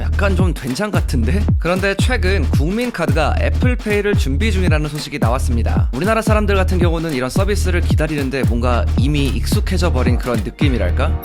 약간 좀 된장 같은데? 그런데 최근 국민카드가 애플페이를 준비 중이라는 소식이 나왔습니다. 우리나라 사람들 같은 경우는 이런 서비스를 기다리는데 뭔가 이미 익숙해져 버린 그런 느낌이랄까?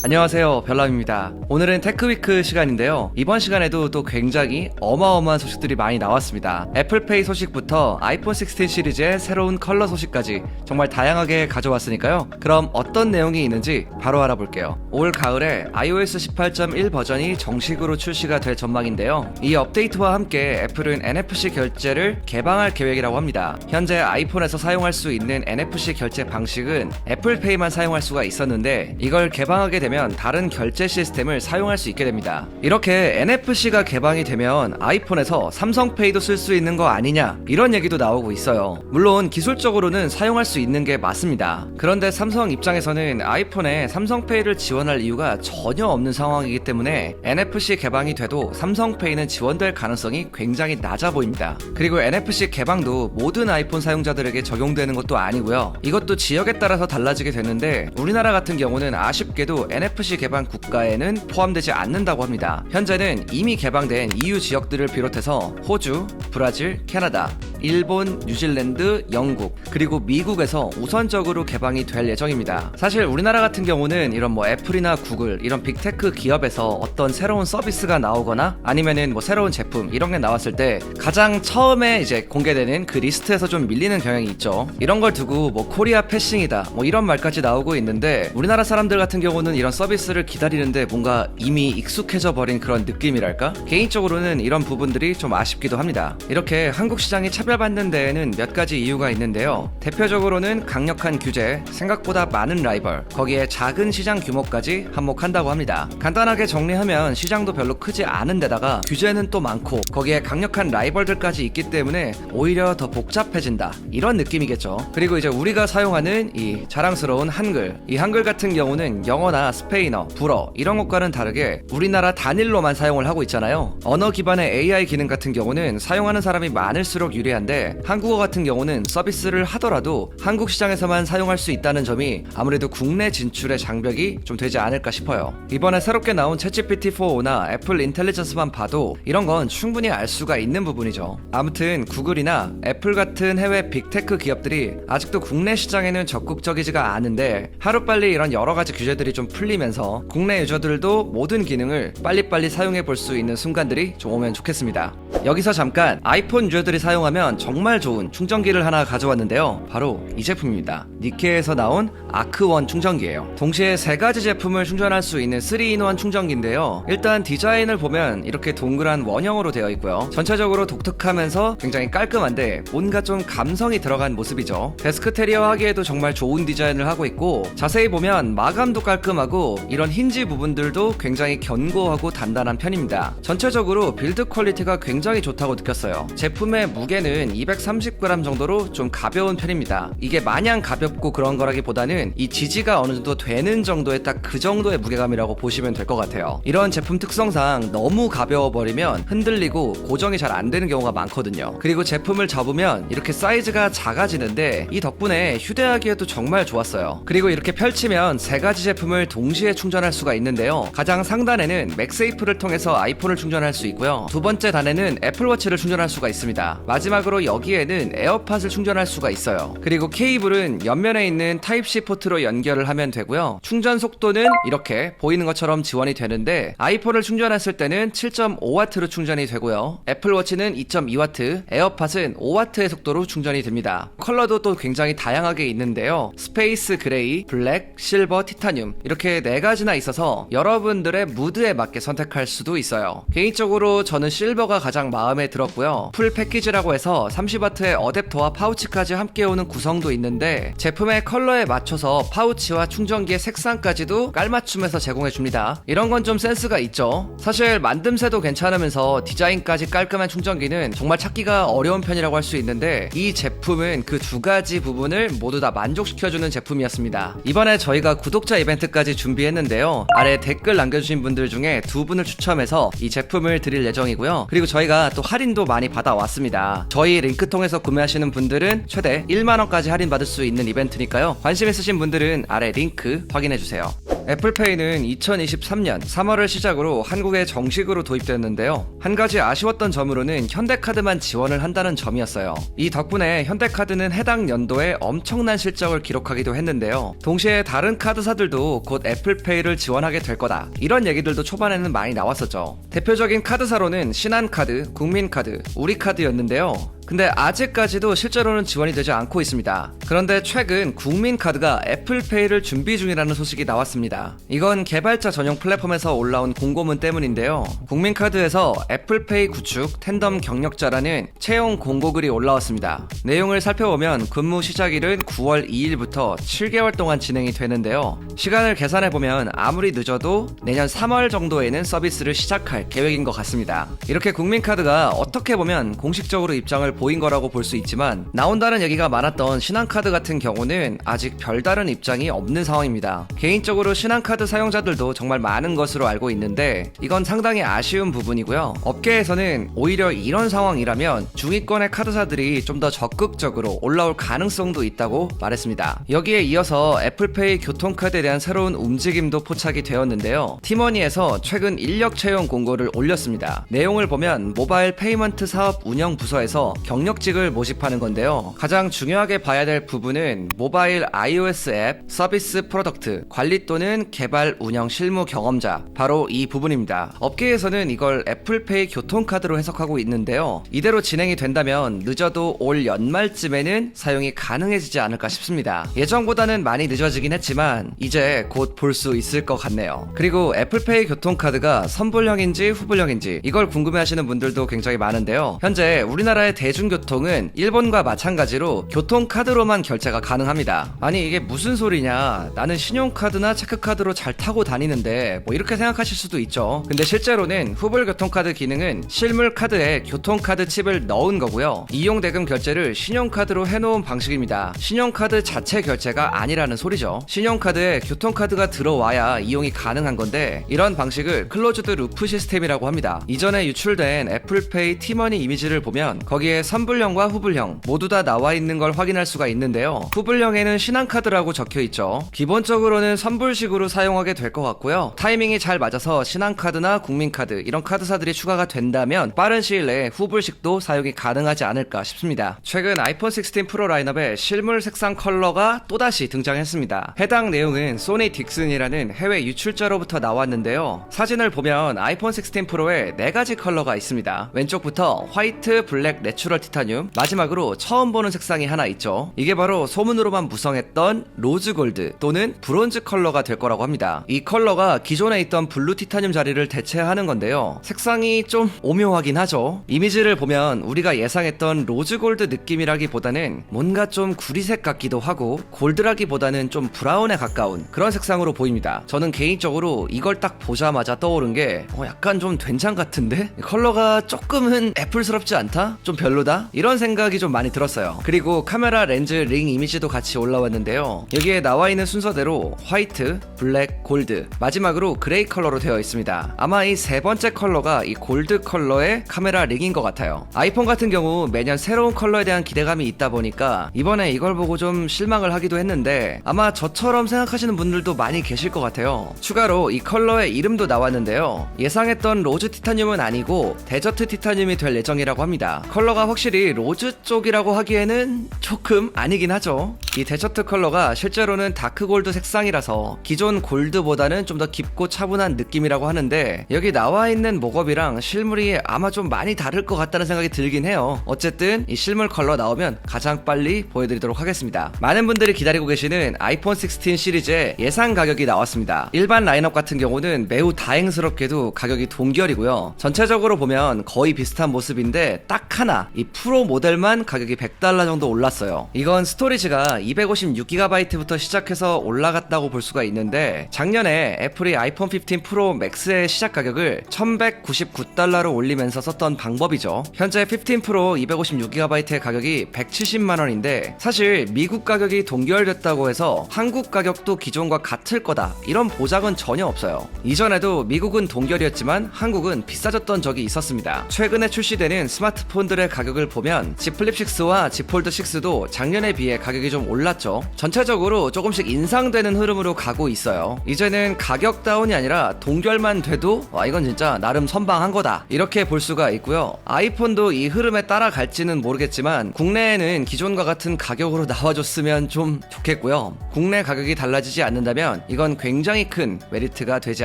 안녕하세요, 별남입니다. 오늘은 테크위크 시간인데요. 이번 시간에도 또 굉장히 어마어마한 소식들이 많이 나왔습니다. 애플페이 소식부터 아이폰 16 시리즈의 새로운 컬러 소식까지 정말 다양하게 가져왔으니까요. 그럼 어떤 내용이 있는지 바로 알아볼게요. 올 가을에 iOS 18.1 버전이 정식으로 출시가 될 전망인데요. 이 업데이트와 함께 애플은 NFC 결제를 개방할 계획이라고 합니다. 현재 아이폰에서 사용할 수 있는 NFC 결제 방식은 애플페이만 사용할 수가 있었는데 이걸 개방하게 되면 다른 결제 시스템을 사용할 수 있게 됩니다. 이렇게 NFC가 개방이 되면 아이폰에서 삼성페이도 쓸 수 있는 거 아니냐, 이런 얘기도 나오고 있어요. 물론 기술적으로는 사용할 수 있는 게 맞습니다. 그런데 삼성 입장에서는 아이폰에 삼성페이를 지원할 이유가 전혀 없는 상황이기 때문에 NFC 개방이 돼도 삼성페이는 지원될 가능성이 굉장히 낮아 보입니다. 그리고 NFC 개방도 모든 아이폰 사용자들에게 적용되는 것도 아니고요. 이것도 지역에 따라서 달라지게 되는데 우리나라 같은 경우는 아쉽게도 NFC 개방 국가에는 포함되지 않는다고 합니다. 현재는 이미 개방된 EU 지역들을 비롯해서 호주, 브라질, 캐나다, 일본, 뉴질랜드, 영국, 그리고 미국에서 우선적으로 개방이 될 예정입니다. 사실 우리나라 같은 경우는 이런 애플이나 구글, 이런 빅테크 기업에서 어떤 새로운 서비스가 나오거나 아니면은 새로운 제품 이런 게 나왔을 때 가장 처음에 이제 공개되는 그 리스트에서 좀 밀리는 경향이 있죠. 이런 걸 두고 코리아 패싱이다 이런 말까지 나오고 있는데 우리나라 사람들 같은 경우는 이런 서비스를 기다리는데 뭔가 이미 익숙해져 버린 그런 느낌이랄까? 개인적으로는 이런 부분들이 좀 아쉽기도 합니다. 이렇게 한국 시장이 차별받는 데에는 몇 가지 이유가 있는데요. 대표적으로는 강력한 규제, 생각보다 많은 라이벌, 거기에 작은 시장 규모까지 한몫한다고 합니다. 간단하게 정리하면 시장도 별로 크지 않은 데다가 규제는 또 많고 거기에 강력한 라이벌들까지 있기 때문에 오히려 더 복잡해진다, 이런 느낌이겠죠. 그리고 이제 우리가 사용하는 이 자랑스러운 한글, 이 한글 같은 경우는 영어나 스페인어, 불어 이런 것과는 다르게 우리나라 단일로만 사용을 하고 있잖아요. 언어 기반의 AI 기능 같은 경우는 사용하는 사람이 많을수록 유리한데 한국어 같은 경우는 서비스를 하더라도 한국 시장에서만 사용할 수 있다는 점이 아무래도 국내 진출의 장벽이 좀 되지 않을까 싶어요. 이번에 새롭게 나온 챗GPT-4나 애플 인텔리전스만 봐도 이런 건 충분히 알 수가 있는 부분이죠. 아무튼 구글이나 애플 같은 해외 빅테크 기업들이 아직도 국내 시장에는 적극적이지가 않은데 하루빨리 이런 여러가지 규제들이 좀 풀리면서 국내 유저들도 모든 기능을 빨리빨리 사용해 볼 수 있는 순간들이 좀 오면 좋겠습니다. 여기서 잠깐 아이폰 유저들이 사용하면 정말 좋은 충전기를 하나 가져왔는데요. 바로 이 제품입니다. 니케에서 나온 아크1 충전기예요. 동시에 세 가지 제품을 충전할 수 있는 3-in-1 충전기인데요. 일단 디자인을 보면 이렇게 동그란 원형으로 되어 있고요. 전체적으로 독특하면서 굉장히 깔끔한데 뭔가 좀 감성이 들어간 모습이죠. 데스크 테리어 하기에도 정말 좋은 디자인을 하고 있고 자세히 보면 마감도 깔끔하고 이런 힌지 부분들도 굉장히 견고하고 단단한 편입니다. 전체적으로 빌드 퀄리티가 굉장히 좋다고 느꼈어요. 제품의 무게는 230g 정도로 좀 가벼운 편입니다. 이게 마냥 가볍고 그런 거라기보다는 이 지지가 어느 정도 되는 정도의 딱 그 정도의 무게감이라고 보시면 될 것 같아요. 이런 제품 특성상 너무 가벼워버리면 흔들리고 고정이 잘 안 되는 경우가 많거든요. 그리고 제품을 접으면 이렇게 사이즈가 작아지는데 이 덕분에 휴대하기에도 정말 좋았어요. 그리고 이렇게 펼치면 세 가지 제품을 동시에 충전할 수가 있는데요. 가장 상단에는 맥세이프를 통해서 아이폰을 충전할 수 있고요. 두 번째 단에는 애플워치를 충전할 수가 있습니다. 마지막으로 여기에는 에어팟을 충전할 수가 있어요. 그리고 케이블은 옆면에 있는 타입C 포트로 연결을 하면 되고요. 충전 속도는 이렇게 보이는 것처럼 지원이 되는데 아이폰을 충전했을 때는 7.5W로 충전이 되고요. 애플워치는 2.2W, 에어팟은 5W의 속도로 충전이 됩니다. 컬러도 또 굉장히 다양하게 있는데요. 스페이스 그레이, 블랙, 실버, 티타늄 이렇게 네 가지나 있어서 여러분들의 무드에 맞게 선택할 수도 있어요. 개인적으로 저는 실버가 가장 마음에 들었고요. 풀 패키지라고 해서 30W의 어댑터와 파우치까지 함께 오는 구성도 있는데 제품의 컬러에 맞춰서 파우치와 충전기의 색상까지도 깔맞춤해서 제공해줍니다. 이런 건 좀 센스가 있죠. 사실 만듦새도 괜찮으면서 디자인까지 깔끔한 충전기는 정말 찾기가 어려운 편이라고 할 수 있는데 이 제품은 그 두 가지 부분을 모두 다 만족시켜주는 제품이었습니다. 이번에 저희가 구독자 이벤트까지 준비했는데요. 아래 댓글 남겨주신 분들 중에 두 분을 추첨해서 이 제품을 드릴 예정이고요. 그리고 저희가 또 할인도 많이 받아왔습니다. 저희 링크 통해서 구매하시는 분들은 최대 1만원까지 할인받을 수 있는 이벤트니까요. 관심 있으신 분들은 아래 링크 확인해주세요. 애플페이는 2023년 3월을 시작으로 한국에 정식으로 도입되었는데요. 한 가지 아쉬웠던 점으로는 현대카드만 지원을 한다는 점이었어요. 이 덕분에 현대카드는 해당 연도에 엄청난 실적을 기록하기도 했는데요. 동시에 다른 카드사들도 곧 애플페이를 지원하게 될 거다, 이런 얘기들도 초반에는 많이 나왔었죠. 대표적인 카드사로는 신한카드, 국민카드, 우리카드였는데요. 근데 아직까지도 실제로는 지원이 되지 않고 있습니다. 그런데 최근 국민카드가 애플페이를 준비 중이라는 소식이 나왔습니다. 이건 개발자 전용 플랫폼에서 올라온 공고문 때문인데요. 국민카드에서 애플페이 구축 텐덤 경력자라는 채용 공고글이 올라왔습니다. 내용을 살펴보면 근무 시작일은 9월 2일부터 7개월 동안 진행이 되는데요. 시간을 계산해보면 아무리 늦어도 내년 3월 정도에는 서비스를 시작할 계획인 것 같습니다. 이렇게 국민카드가 어떻게 보면 공식적으로 입장을 보인 거라고 볼 수 있지만, 나온다는 얘기가 많았던 신한카드 같은 경우는 아직 별다른 입장이 없는 상황입니다. 개인적으로 신한카드 사용자들도 정말 많은 것으로 알고 있는데 이건 상당히 아쉬운 부분이고요. 업계에서는 오히려 이런 상황이라면 중위권의 카드사들이 좀 더 적극적으로 올라올 가능성도 있다고 말했습니다. 여기에 이어서 애플페이 교통카드에 대한 새로운 움직임도 포착이 되었는데요. 티머니에서 최근 인력 채용 공고를 올렸습니다. 내용을 보면 모바일 페이먼트 사업 운영 부서에서 경력직을 모집하는 건데요. 가장 중요하게 봐야 될 부분은 모바일 iOS 앱, 서비스 프로덕트, 관리 또는 개발 운영 실무 경험자, 바로 이 부분입니다. 업계에서는 이걸 애플페이 교통카드로 해석하고 있는데요. 이대로 진행이 된다면 늦어도 올 연말쯤에는 사용이 가능해지지 않을까 싶습니다. 예정보다는 많이 늦어지긴 했지만 이제 곧 볼 수 있을 것 같네요. 그리고 애플페이 교통카드가 선불형인지 후불형인지 이걸 궁금해하시는 분들도 굉장히 많은데요. 현재 우리나라의 대중교통은 일본과 마찬가지로 교통카드로만 결제가 가능합니다. 아니 이게 무슨 소리냐, 나는 신용카드나 체크카드로 잘 타고 다니는데, 뭐 이렇게 생각하실 수도 있죠. 근데 실제로는 후불 교통카드 기능은 실물 카드에 교통카드 칩을 넣은 거고요. 이용대금 결제를 신용카드로 해놓은 방식입니다. 신용카드 자체 결제가 아니라는 소리죠. 신용카드에 교통카드가 들어와야 이용이 가능한 건데, 이런 방식을 클로즈드 루프 시스템이라고 합니다. 이전에 유출된 애플페이 티머니 이미지를 보면 거기에 선불형과 후불형 모두 다 나와 있는 걸 확인할 수가 있는데요. 후불형에는 신한카드라고 적혀 있죠. 기본적으로는 선불식으로 사용하게 될 것 같고요. 타이밍이 잘 맞아서 신한카드나 국민카드 이런 카드사들이 추가가 된다면 빠른 시일 내에 후불식도 사용이 가능하지 않을까 싶습니다. 최근 아이폰 16 프로 라인업에 실물 색상 컬러가 또다시 등장했습니다. 해당 내용은 소니 딕슨이라는 해외 유출자로부터 나왔는데요. 사진을 보면 아이폰 16 프로에 4가지 컬러가 있습니다. 왼쪽부터 화이트, 블랙, 내추럴 티타늄, 마지막으로 처음 보는 색상이 하나 있죠. 이게 바로 소문으로만 무성했던 로즈 골드 또는 브론즈 컬러가 될 거라고 합니다. 이 컬러가 기존에 있던 블루 티타늄 자리를 대체하는 건데요. 색상이 좀 오묘하긴 하죠. 이미지를 보면 우리가 예상했던 로즈 골드 느낌이라기보다는 뭔가 좀 구리색 같기도 하고 골드라기보다는 좀 브라운에 가까운 그런 색상으로 보입니다. 저는 개인적으로 이걸 딱 보자마자 떠오른 게 약간 좀 된장 같은데? 컬러가 조금은 애플스럽지 않다? 좀 별로다? 이런 생각이 좀 많이 들었어요. 그리고 카메라 렌즈 링 이미지도 같이 올라왔는데요. 여기에 나와 있는 순서대로 화이트, 블랙, 골드, 마지막으로 그레이 컬러로 되어 있습니다. 아마 이 세 번째 컬러가 이 골드 컬러의 카메라 링인 것 같아요. 아이폰 같은 경우 매년 새로운 컬러에 대한 기대감이 있다 보니까 이번에 이걸 보고 좀 실망을 하기도 했는데, 아마 저처럼 생각하시는 분들도 많이 계실 것 같아요. 추가로 이 컬러의 이름도 나왔는데요. 예상했던 로즈 티타늄은 아니고 데저트 티타늄이 될 예정이라고 합니다. 컬러가 확실히 로즈 쪽이라고 하기에는 조금 아니긴 하죠. 이 데저트 컬러가 실제로는 다크 골드 색상이라서 기존 골드보다는 좀 더 깊고 차분한 느낌이라고 하는데, 여기 나와 있는 목업이랑 실물이 아마 좀 많이 다를 것 같다는 생각이 들긴 해요. 어쨌든 이 실물 컬러 나오면 가장 빨리 보여드리도록 하겠습니다. 많은 분들이 기다리고 계시는 아이폰 16 시리즈의 예상 가격이 나왔습니다. 일반 라인업 같은 경우는 매우 다행스럽게도 가격이 동결이고요. 전체적으로 보면 거의 비슷한 모습인데 딱 하나, 이 프로 모델만 가격이 $100 정도 올랐어요. 이건 스토리지가 256GB부터 시작해서 올라갔다고 볼 수가 있는데, 작년에 애플이 아이폰 15 프로 맥스의 시작 가격을 $1199로 올리면서 썼던 방법이죠. 현재 15 프로 256GB의 가격이 170만원인데 사실 미국 가격이 동결됐다고 해서 한국 가격도 기존과 같을 거다, 이런 보장은 전혀 없어요. 이전에도 미국은 동결이었지만 한국은 비싸졌던 적이 있었습니다. 최근에 출시되는 스마트폰들의 가격 가격을 보면 Z 플립 6와 Z 폴드 6도 작년에 비해 가격이 좀 올랐죠. 전체적으로 조금씩 인상되는 흐름으로 가고 있어요. 이제는 가격 다운이 아니라 동결만 돼도 와 이건 진짜 나름 선방한 거다 이렇게 볼 수가 있고요. 아이폰도 이 흐름에 따라갈지는 모르겠지만 국내에는 기존과 같은 가격으로 나와줬으면 좀 좋겠고요. 국내 가격이 달라지지 않는다면 이건 굉장히 큰 메리트가 되지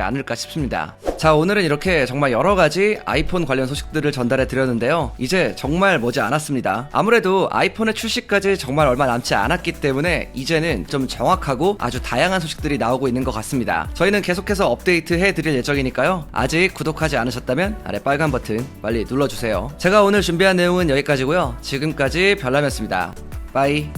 않을까 싶습니다. 자, 오늘은 이렇게 정말 여러가지 아이폰 관련 소식들을 전달해 드렸는데요. 이제 정말 머지 않았습니다. 아무래도 아이폰의 출시까지 정말 얼마 남지 않았기 때문에 이제는 좀 정확하고 아주 다양한 소식들이 나오고 있는 것 같습니다. 저희는 계속해서 업데이트 해드릴 예정이니까요. 아직 구독하지 않으셨다면 아래 빨간 버튼 빨리 눌러주세요. 제가 오늘 준비한 내용은 여기까지고요. 지금까지 별남이었습니다. 빠이.